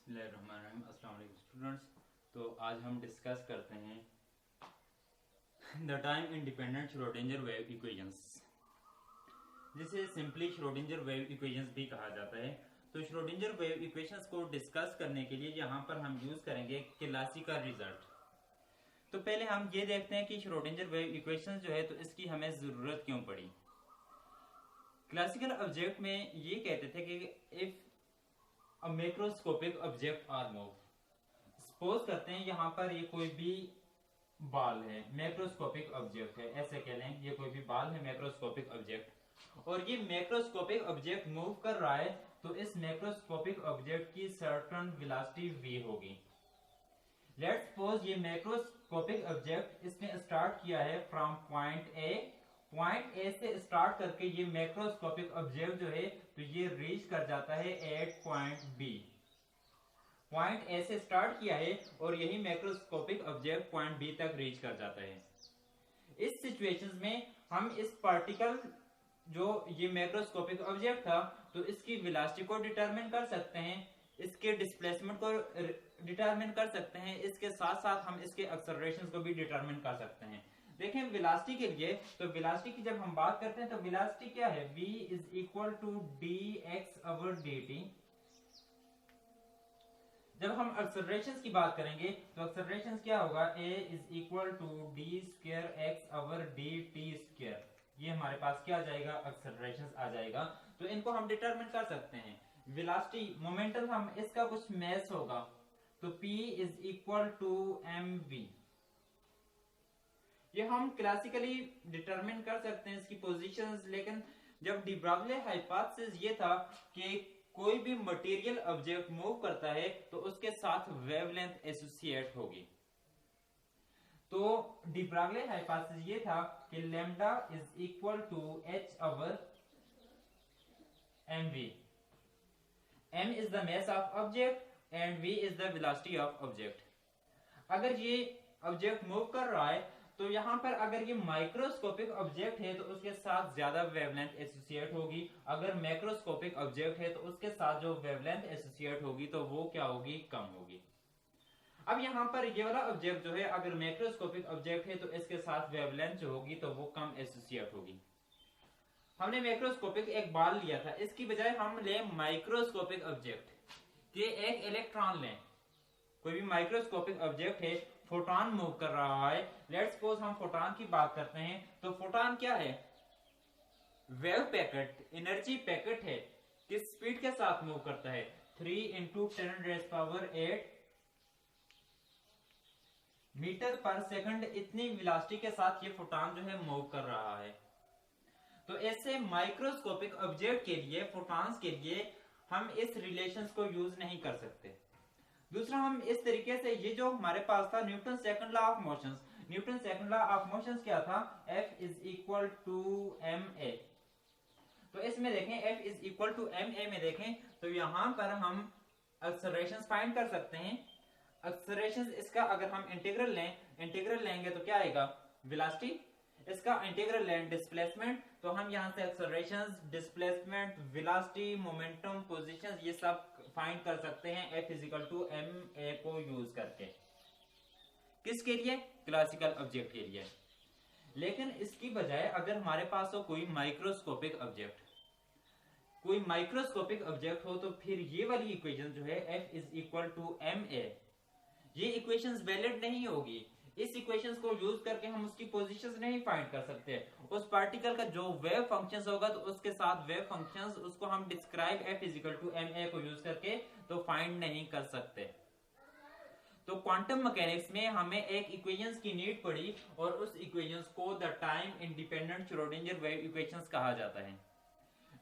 बिस्मिल्लाहिर्रहमानिर्रहीम। अस्सलाम वालेकुम स्टूडेंट्स। तो आज हम डिस्कस करते हैं the time independent Schrodinger wave equations, जिसे सिंपली श्रोडिंगर वेव इक्वेशंस भी कहा जाता है। तो श्रोडिंगर वेव इक्वेशंस को डिस्कस करने के लिए यहाँ पर हम यूज करेंगे क्लासिकल रिजल्ट। तो पहले हम ये देखते हैं कि श्रोडिंगर वेव इक्वेशंस जो है तो इसकी हमें जरूरत क्यों पड़ी। क्लासिकल ऑब्जेक्ट में ये कहते थे कि if a macroscopic object are move, suppose करते हैं यहाँ पर ये कोई भी बॉल है, मैक्रोस्कोपिक ऑब्जेक्ट है, ऐसे कह लें ये कोई भी बॉल है मैक्रोस्कोपिक ऑब्जेक्ट, और ये मैक्रोस्कोपिक ऑब्जेक्ट मूव कर रहा है, तो इस मैक्रोस्कोपिक ऑब्जेक्ट की सर्टेन वेलोसिटी v होगी। लेट्स सपोज ये मैक्रोस्कोपिक ऑब्जेक्ट इसने स्टार्ट किया है फ्रॉम पॉइंट ए से स्टार्ट करके ये मैक्रोस्कोपिक ऑब्जेक्ट जो है तो ये रीच कर जाता है at point B. Point A से स्टार्ट किया है और यही मैक्रोस्कोपिक ऑब्जेक्ट पॉइंट बी तक रीच कर जाता है। इस सिचुएशंस में हम इस पार्टिकल जो ये मैक्रोस्कोपिक ऑब्जेक्ट था तो इसकी वेलोसिटी को डिटरमिन कर सकते हैं, इसके डिस्प्लेसमेंट को डिटरमिन कर सकते हैं, इसके साथ साथ हम इसके एक्सेलरेशन को भी डिटरमिन कर सकते हैं। देखें वेलोसिटी के लिए, तो वेलोसिटी की जब हम बात करते हैं तो वेलोसिटी क्या है, v is equal to dx/dt। जब हम एक्सेलरेशन की बात करेंगे तो एक्सेलरेशन क्या होगा, a is equal to d²x/dt²। ये हमारे पास क्या आ जाएगा, एक्सेलरेशन आ जाएगा। तो इनको हम डिटरमिन कर सकते हैं। वेलोसिटी मोमेंटम हम इसका कुछ मैस होगा, तो p is equal to mv। ये हम क्लासिकली डिटरमिन कर सकते हैं इसकी पोजीशंस, लेकिन जब डी ब्रॉगली हाइपोथेसिस ये था कि कोई भी मटेरियल ऑब्जेक्ट मूव करता है तो उसके साथ वेवलेंथ एसोसिएट होगी। तो डी ब्रॉगली हाइपोथेसिस ये था कि lambda is equal to h/mv। m is the mass of object and v is the velocity of object. अगर ये ऑब्जेक्ट मूव कर रहा है तो यहां पर अगर ये माइक्रोस्कोपिक ऑब्जेक्ट है तो उसके साथ ज्यादा वेवलेंथ एसोसिएट होगी, अगर मैक्रोस्कोपिक ऑब्जेक्ट है तो उसके साथ जो वेवलेंथ एसोसिएट होगी तो वो क्या होगी, कम होगी। अब यहां पर ये वाला ऑब्जेक्ट जो है अगर मैक्रोस्कोपिक ऑब्जेक्ट है तो इसके साथ वेवलेंथ जो होगी तो वो कम एसोसिएट होगी। हमने मैक्रोस्कोपिक एक बॉल लिया था, इसकी बजाय हम ले माइक्रोस्कोपिक ऑब्जेक्ट के एक इलेक्ट्रॉन लें। कोई भी माइक्रोस्कोपिक ऑब्जेक्ट है, फोटोन मूव कर रहा है, लेट्स सपोज हम फोटोन की बात करते हैं, तो फोटोन क्या है, वेव पैकेट, एनर्जी पैकेट है, किस स्पीड के साथ मूव करता है, 3 × 10⁸ मीटर पर सेकंड, इतनी वेलोसिटी के साथ ये फोटोन जो है मूव कर रहा है। तो ऐसे माइक्रोस्कोपिक ऑब्जेक्ट के लिए, फोटॉन्स के लिए हम इस रिलेशंस को यूज नहीं कर सकते। दूसरा, हम इस तरीके से ये जो हमारे पास था Newton second law of motions, Newton second law of motions क्या था, F is equal to ma। तो इसमें देखें F is equal to ma में देखें तो यहां पर हम एक्सेलरेशन फाइंड कर सकते हैं। एक्सेलरेशन इसका अगर हम इंटीग्रल लेंगे तो क्या आएगा, वेलोसिटी, इसका इंटीग्रल लें डिस्प्लेसमेंट, तो हम यहां से acceleration, displacement, velocity, momentum, positions ये सब फाइंड कर सकते हैं F is equal to ma को यूज करके। किसके लिए, क्लासिकल ऑब्जेक्ट के लिए। लेकिन इसकी बजाय अगर हमारे पास हो कोई माइक्रोस्कोपिक ऑब्जेक्ट हो तो फिर ये वाली इक्वेशन जो है F is equal to ma, ये इक्वेशंस वैलिड नहीं होगी। इस इक्वेशंस को यूज करके हम उसकी पोजीशंस नहीं फाइंड कर सकते। उस पार्टिकल का जो वेव फंक्शंस होगा तो उसके साथ वेव फंक्शंस उसको हम describe F is equal to ma को यूज करके तो फाइंड नहीं कर सकते। तो क्वांटम मैकेनिक्स में हमें एक इक्वेशंस की नीड पड़ी और उस इक्वेशंस को the time independent Schrodinger wave equations कहा जाता है।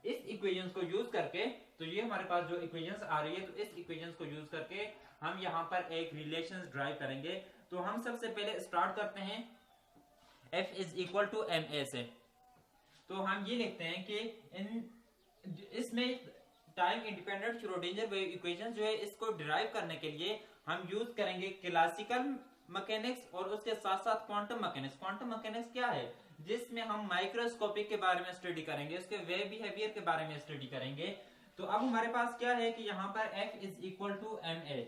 इस इक्वेशंस को यूज करके, तो ये हमारे पास जो इक्वेशंस आ रही है तो इस इक्वेशंस को यूज करके हम यहां पर एक रिलेशंस ड्राइव करेंगे। तो हम सबसे पहले स्टार्ट करते हैं F is equal to ma से। तो हम ये लिखते हैं कि इसमें time independent Schrodinger wave equation जो है इसको डिराइव करने के लिए हम यूज करेंगे क्लासिकल मैकेनिक्स और उसके साथ साथ क्वांटम मैकेनिक्स। क्वांटम मैकेनिक्स क्या है, जिसमें हम माइक्रोस्कोपिक के बारे में स्टडी करेंगे, उसके वेव बिहेवियर के बारे में स्टडी करेंगे, तो अब हमारे पास क्या है कि यहां पर f is equal to ma।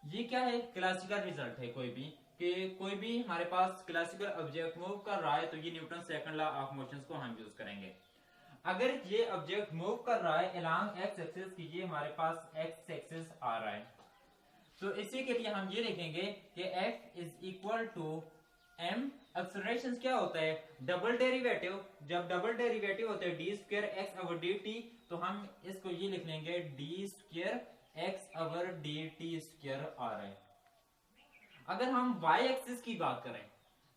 ये क्या है, क्लासिकल रिजल्ट है कोई भी, कि कोई भी हमारे पास क्लासिकल ऑब्जेक्ट मूव कर रहा है तो ये Newton second law of motion को हम यूज करेंगे। अगर ये ऑब्जेक्ट मूव कर रहा है अलोंग एक्स एक्सिस की, ये हमारे पास एक्स एक्सिस आ रहा है, तो इसी के लिए हम ये लिखेंगे कि f is equal to m। Acceleration क्या होता है, डबल डेरिवेटिव, जब डबल डेरिवेटिव होता है d square x over d t, तो हम इसको ये लिख लेंगे d square x over d t square आ रहा है। अगर हम y एक्सिस की बात करें,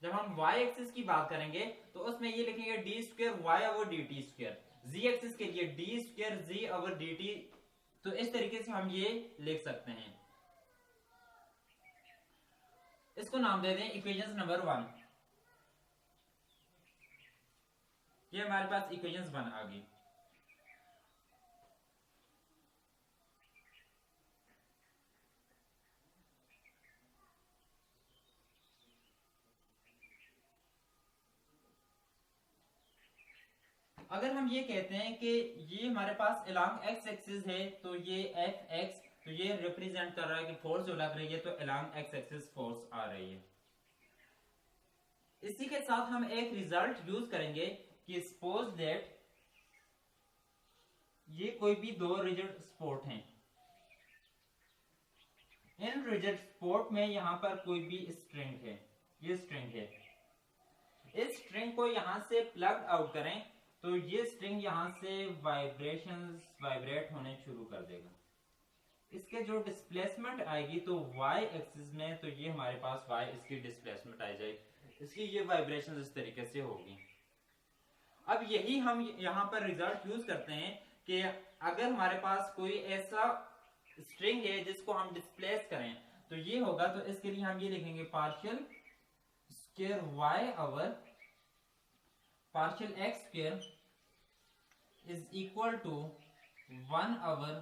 जब हम y एक्सिस की बात करेंगे तो उसमें ये लिखेंगे d square y over d t square, z axis के लिए d square z over d t. तो इस तरीके से हम ये लिख सकते हैं। इसको नाम दे दें इक्वेशन नंबर 1। ये हमारे पास इक्वेशन 1 आ गई। अगर हम ये कहते हैं कि ये हमारे पास अलोंग एक्स एक्सिस है, तो ये एफ एक्स, तो ये रिप्रेजेंट कर रहा है कि फोर्स जो लग रही है तो अलोंग एक्स एक्सिस फोर्स आ रही है। इसी के साथ हम एक रिजल्ट यूज करेंगे कि सपोज दैट ये कोई भी दो रिजिड सपोर्ट हैं। इन रिजिड सपोर्ट में यहां पर कोई भी स्ट्रिंग है, ये स्ट्रिंग है। इस स्ट्रिंग को यहां से प्लग आउट करें तो ये स्ट्रिंग यहां से वाइब्रेट होने शुरू कर देगा। इसके जो डिस्प्लेसमेंट आएगी तो y एक्सिस में, तो ये हमारे पास y इसकी डिस्प्लेसमेंट आ जाएगी, इसकी ये वाइब्रेशन इस तरीके से होगी। अब यही हम यहां पर रिजल्ट यूज करते हैं कि अगर हमारे पास कोई ऐसा स्ट्रिंग है जिसको हम डिस्प्लेस करें तो ये होगा। तो इसके लिए हम ये लिखेंगे partial square y over partial x square is equal to 1 over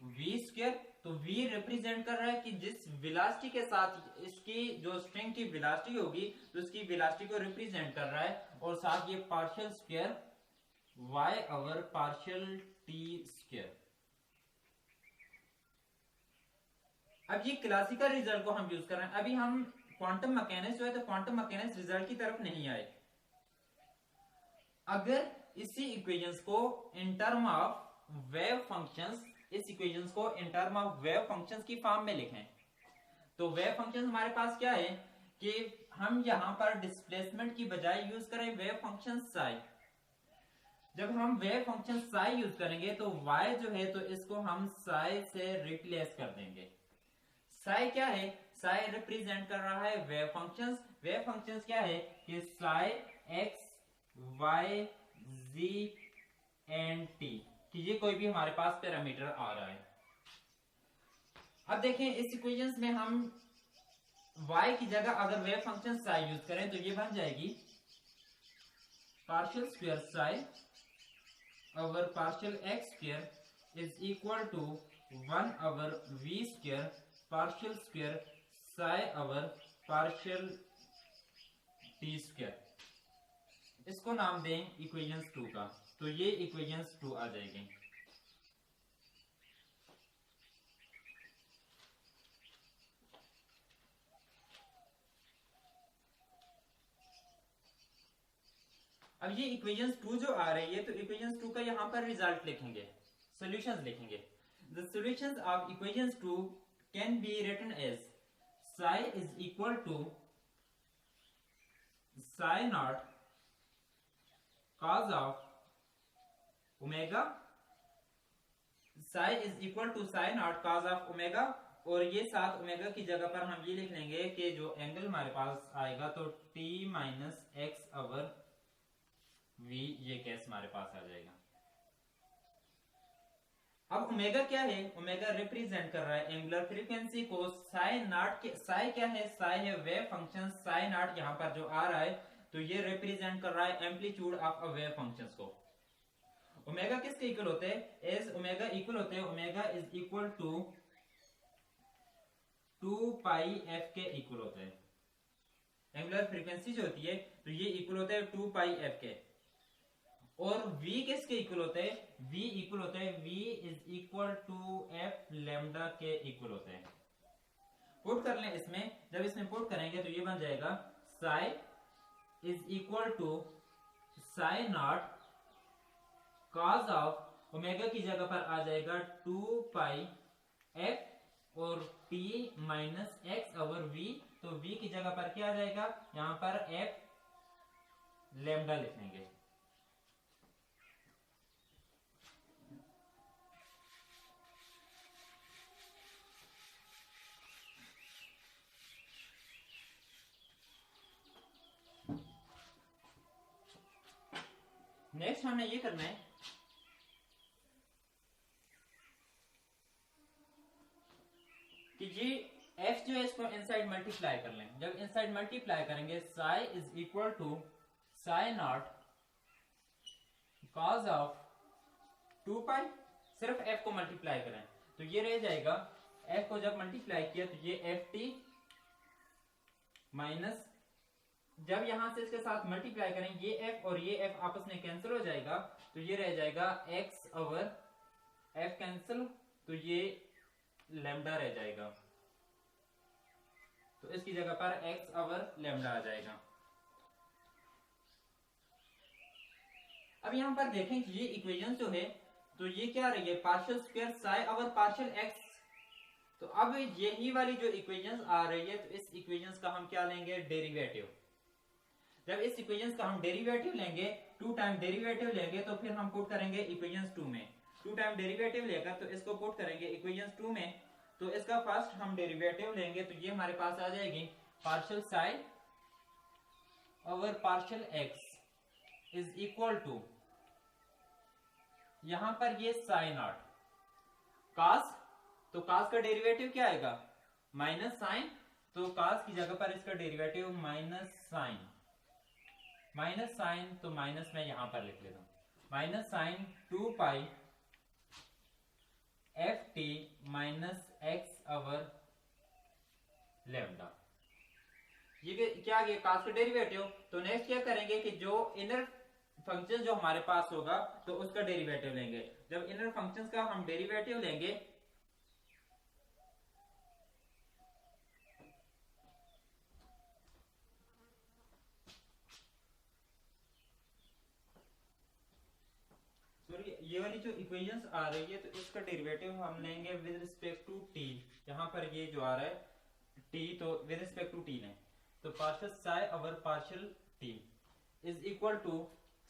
v square. तो v रिप्रेजेंट कर रहा है कि जिस वेलोसिटी के साथ इसकी जो स्ट्रिंग की वेलोसिटी होगी तो उसकी वेलोसिटी को रिप्रेजेंट कर रहा है, और साथ ये partial square y over partial t square. अब ये क्लासिकल रिजल्ट को हम यूज कर रहे हैं। अभी हम क्वांटम मैकेनिक्स जो है तो क्वांटम मैकेनिक्स रिजल्ट की तरफ नहीं आए। अगर इसी इक्वेशंस को in term of wave functions, इस इक्वेशंस को in term of wave functions की फॉर्म में लिखें तो वेव फंक्शंस हमारे पास क्या है कि हम यहां पर डिस्प्लेसमेंट की बजाय यूज करें वेव फंक्शन साई। जब हम वेव फंक्शन साई यूज करेंगे तो y जो है तो इसको हम साई से रिप्लेस कर देंगे। साई क्या है, साई रिप्रेजेंट कर रहा है वेव फंक्शंस। वेव फंक्शंस क्या है कि Sai x y z and t, कि ये कोई भी हमारे पास पैरामीटर आ रहा है। अब देखें इस इक्वेशंस में हम y की जगह अगर वेव फंक्शन साई यूज करें तो ये बन जाएगी partial square psi over partial x square is equal to 1 over v square partial square psi over partial t square. इसको नाम दें इक्वेशन 2 का, तो ये इक्वेशन 2 आ जाएगी। अब ये इक्वेशन 2 जो आ रही है तो इक्वेशन 2 का यहां पर रिजल्ट लिखेंगे, सॉल्यूशंस लिखेंगे। The solutions of equation 2 can be written as psi is equal to psi naught cos of omega, psi is equal to psi naught cos of omega, और ये साथ ओमेगा की जगह पर हम ये लिख लेंगे कि जो एंगल हमारे पास आएगा तो t minus x over v, ये केस हमारे पास आ जाएगा। अब ओमेगा क्या है, ओमेगा रिप्रेजेंट कर रहा है एंगुलर फ्रीक्वेंसी को। साई नॉट के, साई क्या है, साई है वेव फंक्शन, साई नॉट यहां पर जो आ रहा है तो ये रिप्रेजेंट कर रहा है amplitude of a wave functions को। ओमेगा किसके इक्वल होते हैं, एज ओमेगा इक्वल होते हैं, omega is equal to 2 pi f के इक्वल होते हैं। एंगुलर फ्रीक्वेंसी जो होती है तो ये इक्वल होता है 2 पाई एफ के। और v किसके इक्वल होता है, v इक्वल होता है v is equal to f lambda के इक्वल होता है। पुट कर लें इसमें, जब इसमें पुट करेंगे तो ये बन जाएगा psi is equal to psi naught cos of omega की जगह पर आ जाएगा 2 पाई एफ और t minus x over v। तो v की जगह पर क्या आ जाएगा, यहां पर f लैम्डा लिखेंगे। नेक्स्ट हमने ये करना है कि जी f जो है इसको इनसाइड मल्टीप्लाई कर लें। जब इनसाइड मल्टीप्लाई करेंगे psi is equal to psi naught cos of 2 pi, सिर्फ f को मल्टीप्लाई करें तो ये रह जाएगा, f को जब मल्टीप्लाई किया तो ये एफ टी माइनस, जब यहां से इसके साथ मल्टीप्लाई करें ये f और ये f आपस में कैंसिल हो जाएगा तो ये रह जाएगा x ओवर f कैंसिल, तो ये लैम्डा रह जाएगा। तो इसकी जगह पर x ओवर लैम्डा आ जाएगा। अब यहां पर देखें कि ये इक्वेशन जो है तो ये क्या आ रही है, partial square psi over partial x। तो अब यही वाली जो इक्वेशंस आ रही है तो इस इक्वेशंस का हम क्या लेंगे, डेरिवेटिव। जब इस इक्वेशंस का हम डेरिवेटिव लेंगे, 2 टाइम डेरिवेटिव लेंगे तो फिर हम पुट करेंगे इक्वेशंस 2 में। 2 टाइम डेरिवेटिव लेकर तो इसको पुट करेंगे इक्वेशंस 2 में। तो इसका फर्स्ट हम डेरिवेटिव लेंगे तो ये हमारे पास आ जाएगी partial psi over partial x is equal to, यहां पर ये साइन नॉट कास, तो कास का डेरिवेटिव क्या आएगा, माइनस साइन, तो कास की जगह पर इसका derivative minus sine, minus sine तो माइनस में यहां पर लिख लेता हूं, minus sine 2 pi f t minus x over lambda. ये क्या आ गया, कास का डेरिवेटिव। तो नेक्स्ट क्या करेंगे कि जो इनर फंक्शन जो हमारे पास होगा तो उसका डेरिवेटिव लेंगे। जब इनर फंक्शंस का हम डेरिवेटिव लेंगे ये वाली जो इक्वेशंस आ रही है तो इसका डेरिवेटिव हम लेंगे विद रिस्पेक्ट टू टी। यहाँ पर ये जो आ रहा है टी, तो विद रिस्पेक्ट टू टी लें तो partial psi over partial t is equal to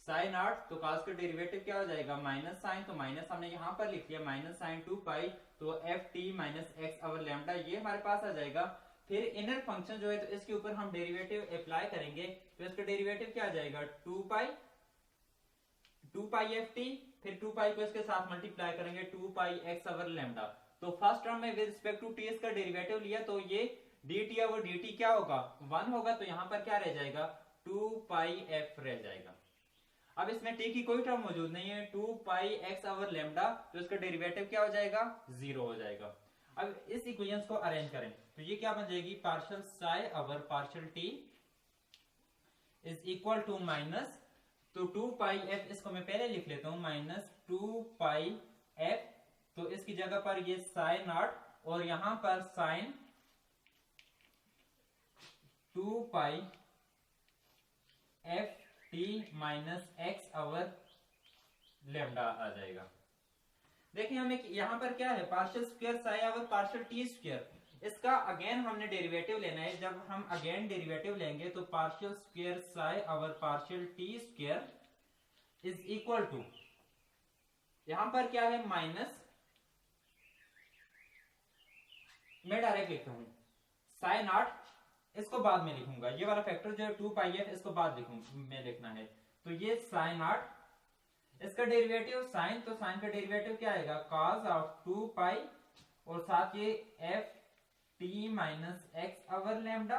sine naught, तो कास का डेरिवेटिव क्या हो जाएगा, माइनस साइन, तो माइनस हमने यहाँ पर लिख लिया माइनस साइन 2 पाई, तो F t minus x over lambda ये हमारे पास आ जाएगा। फिर इनर फंक्शन जो है तो इसके ऊपर हम डेरिवेटिव अप्लाई करेंगे तो इसका डेरिवेटिव क्या आ जाएगा, 2 पाई एफ टी, फिर 2 पाई को इसके साथ मल्टीप्लाई करेंगे 2 पाई एक्स ओवर लैम्डा। तो फर्स्ट टर्म में विद रिस्पेक्ट टू टी इसका डेरिवेटिव लिया तो ये dt ओवर dt क्या होगा, 1 होगा, तो यहाँ पर क्या रह जाएगा, 2 पाई एफ रह जाएगा। अब इसमें t की कोई टर्म मौजूद नहीं है, 2 पाई एक्स ओवर लैम्डा, तो इसका डेरिवेटिव क्या हो जाएगा, 0 हो जाएगा। अब इस इक्वेशंस को अरेंज करें तो ये क्या बन जाएगी, partial psi over partial t is equal to minus, तो 2 पाई एफ इसको मैं पहले लिख लेता हूं, माइनस 2 पाई एफ, तो इसकी जगह पर ये साइन नॉट और यहां पर sine 2 pi f t minus x over lambda आ जाएगा। देखिए हमें यहां पर क्या है, partial square psi over partial t square, इसका अगेन हमने डेरिवेटिव लेना है। जब हम अगेन डेरिवेटिव लेंगे तो partial square psi over partial t square is equal to, यहां पर क्या है माइनस, मैं डायरेक्ट लिखता हूं साइन नॉट, इसको बाद में लिखूंगा, ये वाला फैक्टर जो है 2 पाई एफ इसको बाद में लिखना है, तो ये साइन नॉट, इसका डेरिवेटिव साइन, तो साइन का डेरिवेटिव क्या आएगा, कॉस ऑफ 2 पाई और साथ ये F t minus x over lambda.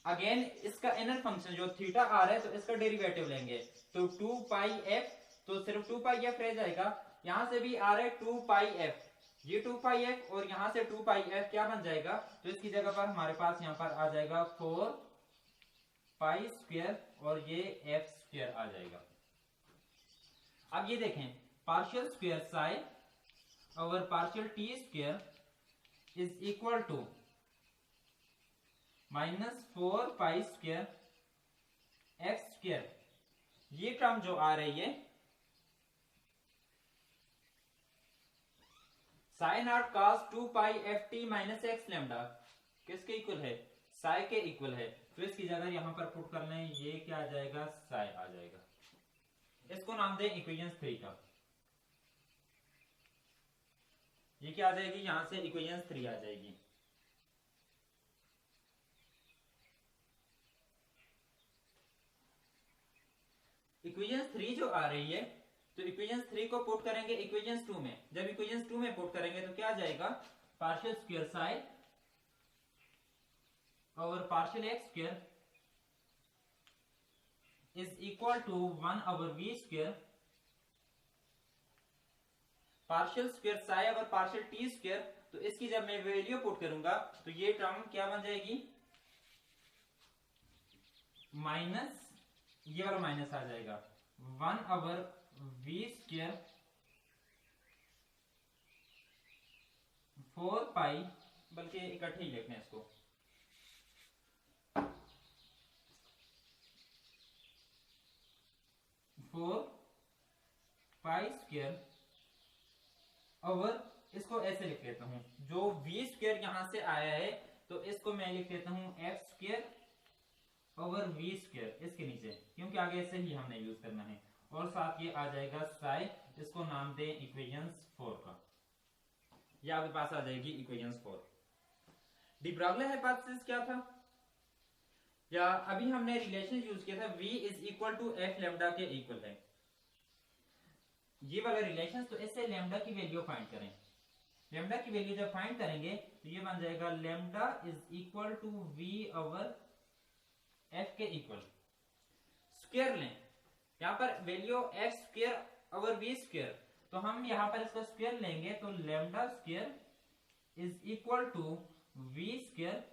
Again इसका इनर फंक्शन जो थीटा आ रहा है तो इसका डेरिवेटिव लेंगे तो 2 पाई एफ, तो सिर्फ 2 पाई एफ रह जाएगा। यहां से भी आ रहा है 2 पाई एफ, ये 2 पाई एफ और यहां से 2 पाई एफ क्या बन जाएगा, तो इसकी जगह पर हमारे पास यहां पर आ जाएगा 4 पाई स्क्वायर और ये एफ स्क्वायर आ जाएगा। अब ये देखें, partial square psi over partial t square is equal to -4 pi square x square. ये टर्म जो आ रही है sine naught cos 2 pi f t minus x lambda किसके इक्वल है? साई के इक्वल है। तो इसकी जगह यहां पर पुट कर लें, ये क्या आ जाएगा? साई आ जाएगा। इसको नाम दें इक्वेशन 3 का। ये क्या आ जाएगी? यहां से इक्वेशन 3 आ जाएगी। इक्वेशन 3 जो आ रही है, तो इक्वेशन 3 को पुट करेंगे इक्वेशन 2 में। जब इक्वेशन 2 में पुट करेंगे तो क्या आ जाएगा? Partial square psi over partial x square is equal to 1 over v square. Partial square psi over partial t square, तो इसकी जब मैं वैल्यू पुट करूंगा तो ये टर्म क्या बन जाएगी? माइनस, ये वाला माइनस आ जाएगा 1 ओवर वी स्क्वायर 4 पाई, बल्कि इकट्ठे ही लिखें इसको, 4 पाई स्क्वायर ओवर, इसको ऐसे लिख लेता हूं, जो वी स्क्वायर यहां से आया है तो इसको मैं लिख लेता हूं x square over v square इसके नीचे, क्योंकि आगे से ही हमने यूज करना है। और साथ ये आ जाएगा साई, इसको नाम दें इक्वेशन 4 का। ये आपके पास आ जाएगी इक्वेशन 4। डी ब्रॉगली हाइपोथेसिस क्या था? या अभी हमने रिलेशन यूज किया था v is equal to f lambda के इक्वल है, ये वाला रिलेशन। तो इससे लैम्डा की वैल्यू फाइंड करें। लैम्डा की वैल्यू जब फाइंड करेंगे तो ये बन जाएगा lambda is equal to v over f के इक्वल। स्क्वायर लें, यहां पर value x square over v square, तो हम यहां पर इसका स्क्वायर लेंगे तो lambda square is equal to v square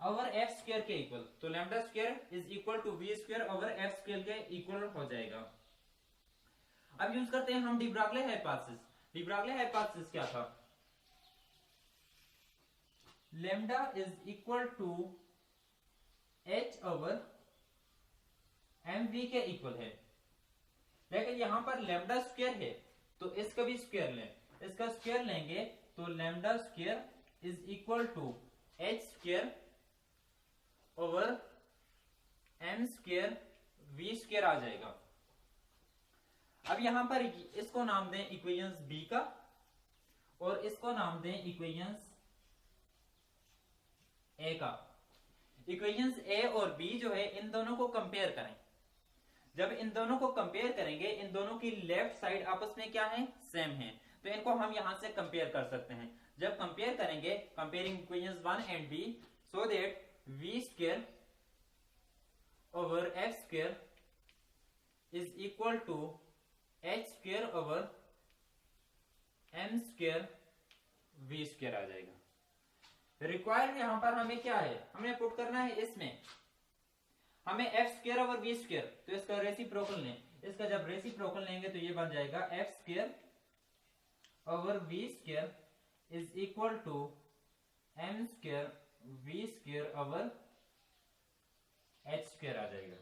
over f square के इक्वल। तो lambda square is equal to v square over f square के इक्वल हो जाएगा। अब यूज करते हैं हम de Broglie hypothesis. De Broglie hypothesis क्या था? Lambda is equal to h over m v के इक्वल है। लेकिन यहां पर लैम्डा स्क्वायर है तो इसका भी स्क्वायर लें, इसका स्क्वायर लेंगे तो lambda square is equal to h square over m square v square आ जाएगा। अब यहां पर इसको नाम दें इक्वेशंस बी का और इसको नाम दें इक्वेशंस ए का। इक्वेशंस ए और बी जो है इन दोनों को कंपेयर करें। जब इन दोनों को कंपेयर करेंगे, इन दोनों की लेफ्ट साइड आपस में क्या है? सेम है, तो इनको हम यहां से कंपेयर कर सकते हैं। जब कंपेयर करेंगे, comparing equations 1 and b, so that v square over x square is equal to h square over m square v square आ जाएगा। रिक्वायर्ड यहां पर हमें क्या है? हमें पुट करना है इसमें हमें f square over v square, तो इसका रेसिप्रोकल लें। इसका जब रेसिप्रोकल लेंगे तो ये बन जाएगा f square over v square is equal to m square v square over h square आ जाएगा।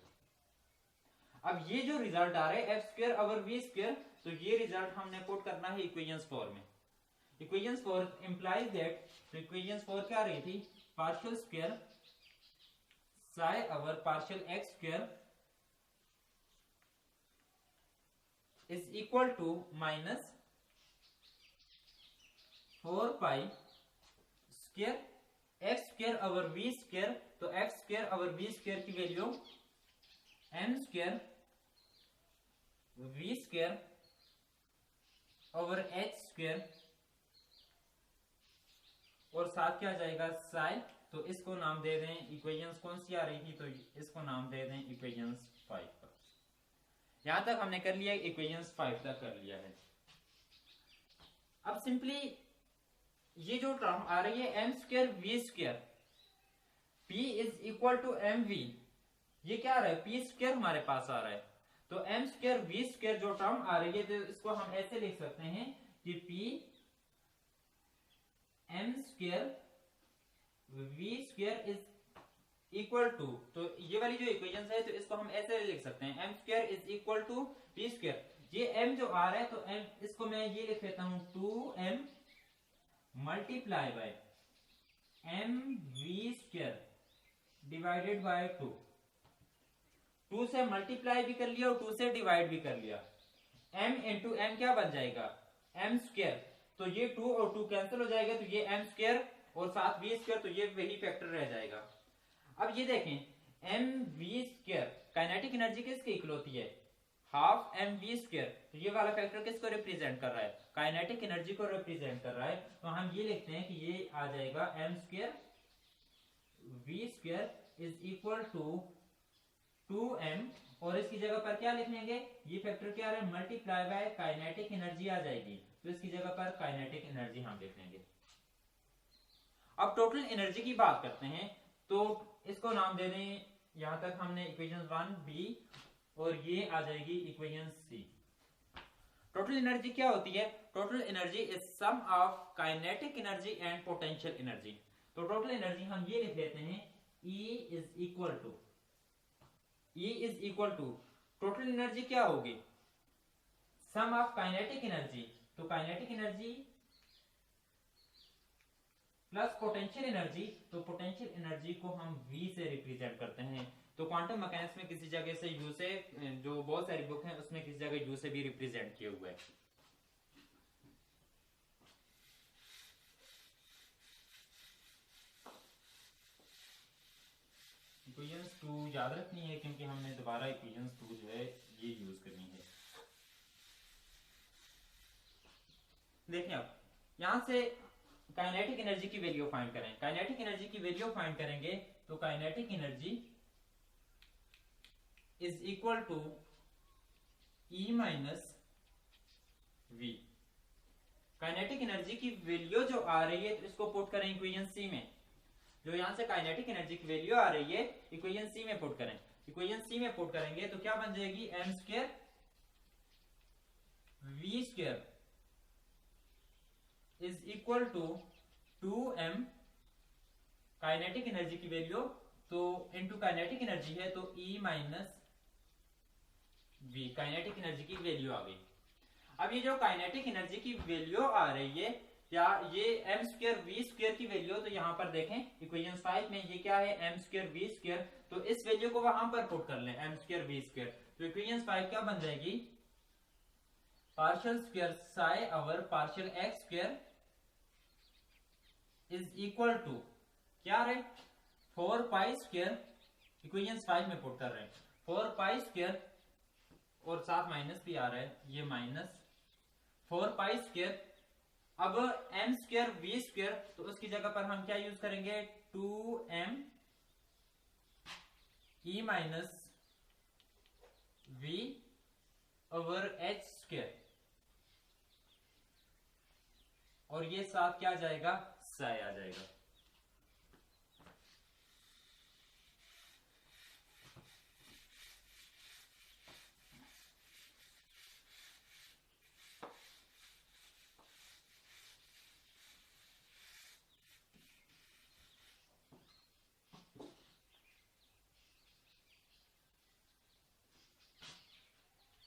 अब ये जो रिजल्ट आ रहा है f square over v square, तो ये रिजल्ट हमने पुट करना है इक्वेशंस 4 में। इक्वेशंस 4 इंप्लाइज दैट, तो इक्वेशंस 4 क्या रही थी? Partial square psi over partial x square is equal to minus 4 pi square x square over v square, तो x square over v square की value m square v square over h square, और साथ क्या आ जाएगा? साई। तो इसको नाम दे दें, इक्वेशंस कौन सी आ रही थी? तो इसको नाम दे दें इक्वेशंस 5 का। यहां तक हमने कर लिया, इक्वेशंस 5 तक कर लिया है। अब सिंपली ये जो टर्म आ रही है m square v square, p is equal to m v, ये क्या आ रहा है, पी स्क्वायर हमारे पास आ रहा है। तो एम स्क्वायर वी स्क्वायर जो टर्म आ रही है, तो इसको हम ऐसे लिख सकते हैं कि p m square v square is equal to, तो ये वाली जो इक्वेशन है तो इसको हम ऐसे लिख सकते हैं, m square is equal to v square. ये एम जो आ रहा है तो एम, इसको मैं ये लिख लेता हूं 2m multiply by m v square divided by 2 से मल्टीप्लाई भी कर लिया और 2 से डिवाइड भी कर लिया। m इंटू एम क्या बन जाएगा, एम स्क्वायर, तो ये 2 और 2 कैंसिल हो जाएगा, तो ये एम स्क्वायर और साथ वी स्क्वायर, तो ये वही फैक्टर रह जाएगा। अब ये देखें m v square kinetic energy किसके इक्वल होती है, हाफ एम वी स्क्वायर, तो ये वाला फैक्टर किसको रिप्रेजेंट कर रहा है, काइनेटिक एनर्जी को रिप्रेजेंट कर रहा है। तो हम ये लिखते हैं कि ये आ जाएगा m square v square is equal to 2m, और इसकी जगह पर क्या लिख लेंगे, ये फैक्टर क्या है, मल्टीप्लाई बाय काइनेटिक एनर्जी आ जाएगी, तो इसकी जगह पर काइनेटिक एनर्जी हम लिख लेंगे। अब टोटल एनर्जी की बात करते हैं, तो इसको नाम दे दें, यहां तक हमने इक्वेशन 1b और ये आ जाएगी इक्वेशन c। टोटल एनर्जी क्या होती है, total energy is sum of kinetic energy and potential energy. तो टोटल एनर्जी हम ये लिख लेते हैं E is equal to total energy क्या होगी, सम ऑफ काइनेटिक एनर्जी, तो kinetic energy plus potential energy, तो पोटेंशियल एनर्जी को हम V से रिप्रेजेंट करते हैं। तो क्वांटम मैकेनिक्स में किसी जगह से U से, जो बहुत सारी बुक हैं उसमें किसी जगह U से भी रिप्रेजेंट किए हुए है। इक्वेशंस 2 याद रखनी है क्योंकि हमने दोबारा इक्वेशंस 2 जो है ये यूज करनी है। देखिए अब यहां से काइनेटिक एनर्जी की वैल्यू फाइंड करें, काइनेटिक एनर्जी की वैल्यू फाइंड करेंगे तो kinetic energy is equal to E minus V। Kinetic energy की वैल्यू जो आ रही है तो इसको पुट करें इक्वेशन C में, जो यहां से काइनेटिक एनर्जी की वैल्यू आ रही है इक्वेशन C में पुट करें, इक्वेशन C में पुट करेंगे तो क्या बन जाएगी, m square v square is equal to 2m kinetic energy की वैल्यू, तो इनटू काइनेटिक एनर्जी है तो E minus V, kinetic energy की वैल्यू आ गई। अब ये जो काइनेटिक एनर्जी की वैल्यू आ रही है, क्या ये एम स्क्वायर वी स्क्वायर की वैल्यू, तो यहां पर देखें इक्वेशन 5 में ये क्या है, एम स्क्वायर वी स्क्वायर, तो इस वैल्यू को वहां पर पुट कर लें एम स्क्वायर वी स्क्वायर, तो इक्वेशन 5 क्या बन जाएगी, partial square psi over partial x square is equal to क्या रहे, 4 पाई स्क्वायर, इक्वेशन 5 में पुट कर रहे हैं 4 पाई स्क्वायर और साथ माइनस भी आ रहा है, ये माइनस 4 पाई स्क्वायर। अब एम स्क्वायर वी स्क्वायर, तो उसकी जगह पर हम क्या यूज करेंगे, 2m E minus V over h square, और ये साथ क्या आ जाएगा, साई आ जाएगा।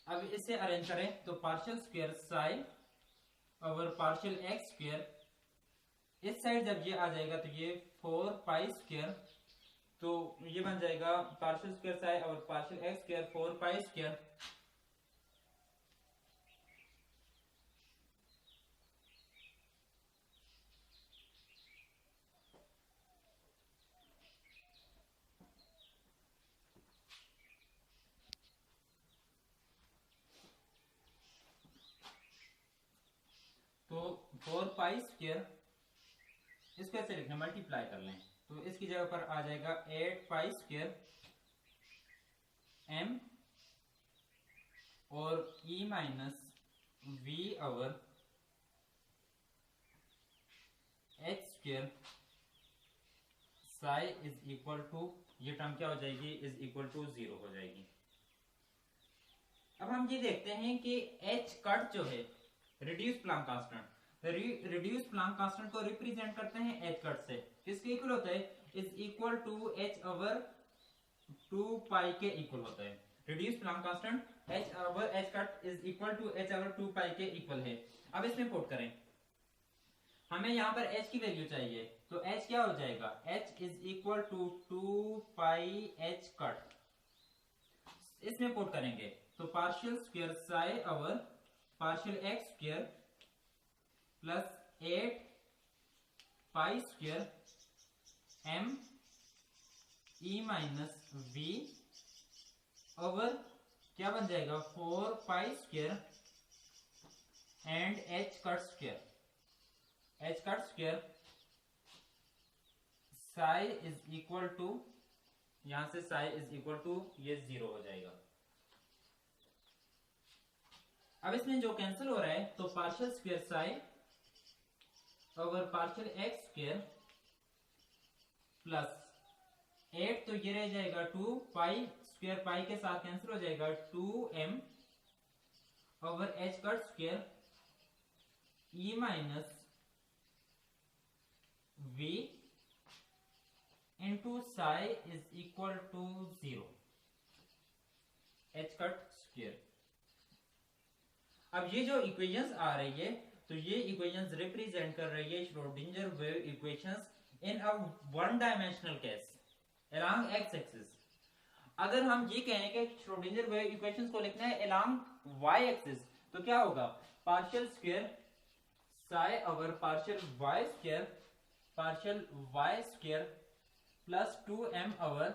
अब इसे अरेंज करें तो partial square psi over partial x square, इस साइड जब ये आ जाएगा तो ये 4 पाई स्क्वायर, तो ये बन जाएगा partial square psi over partial x square 4 pi square, तो 4 पाई स्क्वायर इसको ऐसे लिखना, मल्टीप्लाई कर लें तो इसकी जगह पर आ जाएगा 8 पाई स्क्वायर m और E minus V over h square psi is equal to ये टर्म क्या हो जाएगी, इज इक्वल टू 0 हो जाएगी। अब हम ये देखते हैं कि एच कट जो है reduce Planck constant, reduce Planck constant को रिप्रेजेंट करते हैं एच कट से, किसके इक्वल होता है, is equal to h over 2 pi के इक्वल होता है। Reduce Planck constant h over h cut is equal to h over 2 pi के इक्वल है। अब इसमें पुट करें, हमें यहाँ पर h की वैल्यू चाहिए, तो h क्या हो जाएगा, h is equal to 2 pi h cut. इसमें पुट करेंगे तो partial square psi over partial x square plus 8 pi square m e minus v over क्या बन जाएगा 4 pi square and h cut square, h cut square psi is equal to, यहां से Sai is equal to ये 0 हो जाएगा। अब इसमें जो कैंसिल हो रहा है तो partial square psi over partial x square plus 8, तो ये रह जाएगा 2 पाई स्क्वायर, पाई के साथ कैंसिल हो जाएगा 2m over h cut square e minus v into psi is equal to 0 h cut square. अब ये जो इक्वेशंस आ रही है तो ये इक्वेशंस रिप्रेजेंट कर रही है Schrodinger wave equations in a one dimensional case along x axis. अगर हम ये कहें कि श्रोडिंगर वेव इक्वेशंस को लिखना है अलोंग वाई एक्सिस तो क्या होगा, partial square psi over partial y square plus 2m over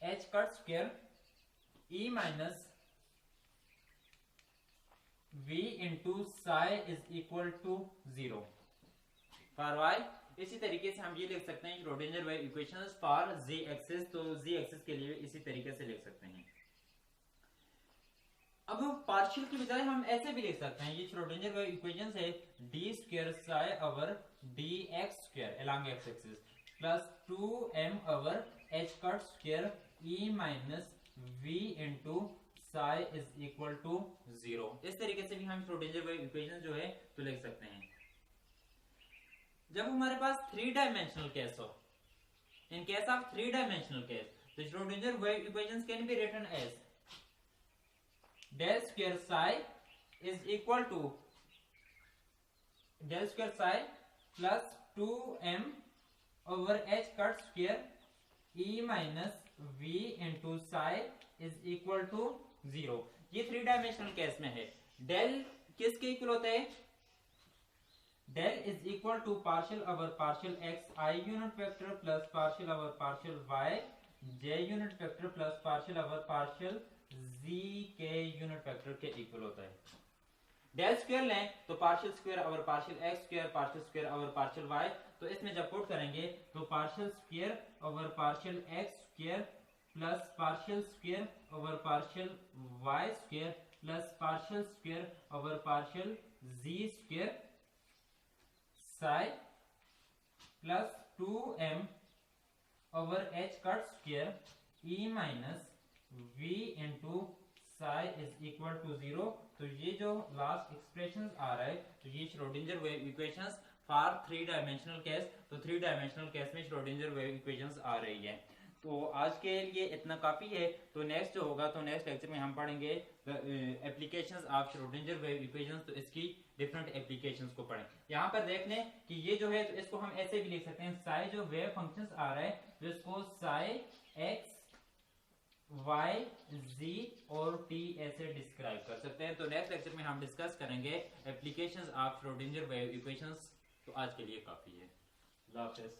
h cut square e minus v into psi is equal to 0 for y। इसी तरीके से हम ये लिख सकते हैं Schrodinger wave equations for z axis, तो z एक्सिस के लिए इसी तरीके से लिख सकते हैं। अब पार्शियल की बजाय हम ऐसे भी लिख सकते हैं, ये श्रोडिंगर वेव इक्वेशंस है d square psi over dx square along x axis plus 2m over h cut square e minus v into psi is equal to 0। इस तरीके से भी हम श्रोडिंगर वेव इक्वेशन जो है तो लिख सकते हैं। जब हमारे पास 3 डायमेंशनल केस हो, in case of 3 dimensional case, तो Schrodinger wave equations can be written as del square psi is equal to del square psi plus 2m over h cut square e minus v into psi is equal to 0। ये 3 dimensional case में है। del किसके इक्वल होता है, del is equal to partial over partial x I unit vector plus partial over partial y j unit vector plus partial over partial z के unit vector के equal होता है। डेल स्क्वायर लें तो partial square over partial x square, partial square over partial y, तो इसमें जब put करेंगे तो partial square over partial x square plus partial square over partial y square plus partial square over partial z square psi plus 2m over h cut square e minus v into psi is equal to 0। तो ये जो last expression आ रहा है तो ये Schrodinger wave equations for 3 dimensional case, तो 3 dimensional case में Schrodinger wave equations आ रही है। तो आज के लिए इतना काफी है। तो नेक्स्ट जो होगा तो नेक्स्ट लेक्चर में हम पढ़ेंगे applications of Schrodinger wave equations, तो इसकी डिफरेंट एप्लीकेशंस को पढ़ें। यहाँ पर देख लें कि ये जो है तो इसको हम ऐसे भी लिख सकते हैं, साई जो वेव फंक्शंस आ रहा है तो इसको साई एक्स y z और t ऐसे डिस्क्राइब कर सकते हैं। तो नेक्स्ट लेक्चर में हम डिस्कस करेंगे applications of Schrodinger wave equations. तो आज के लिए काफी है। अल्लाह हाफिज़।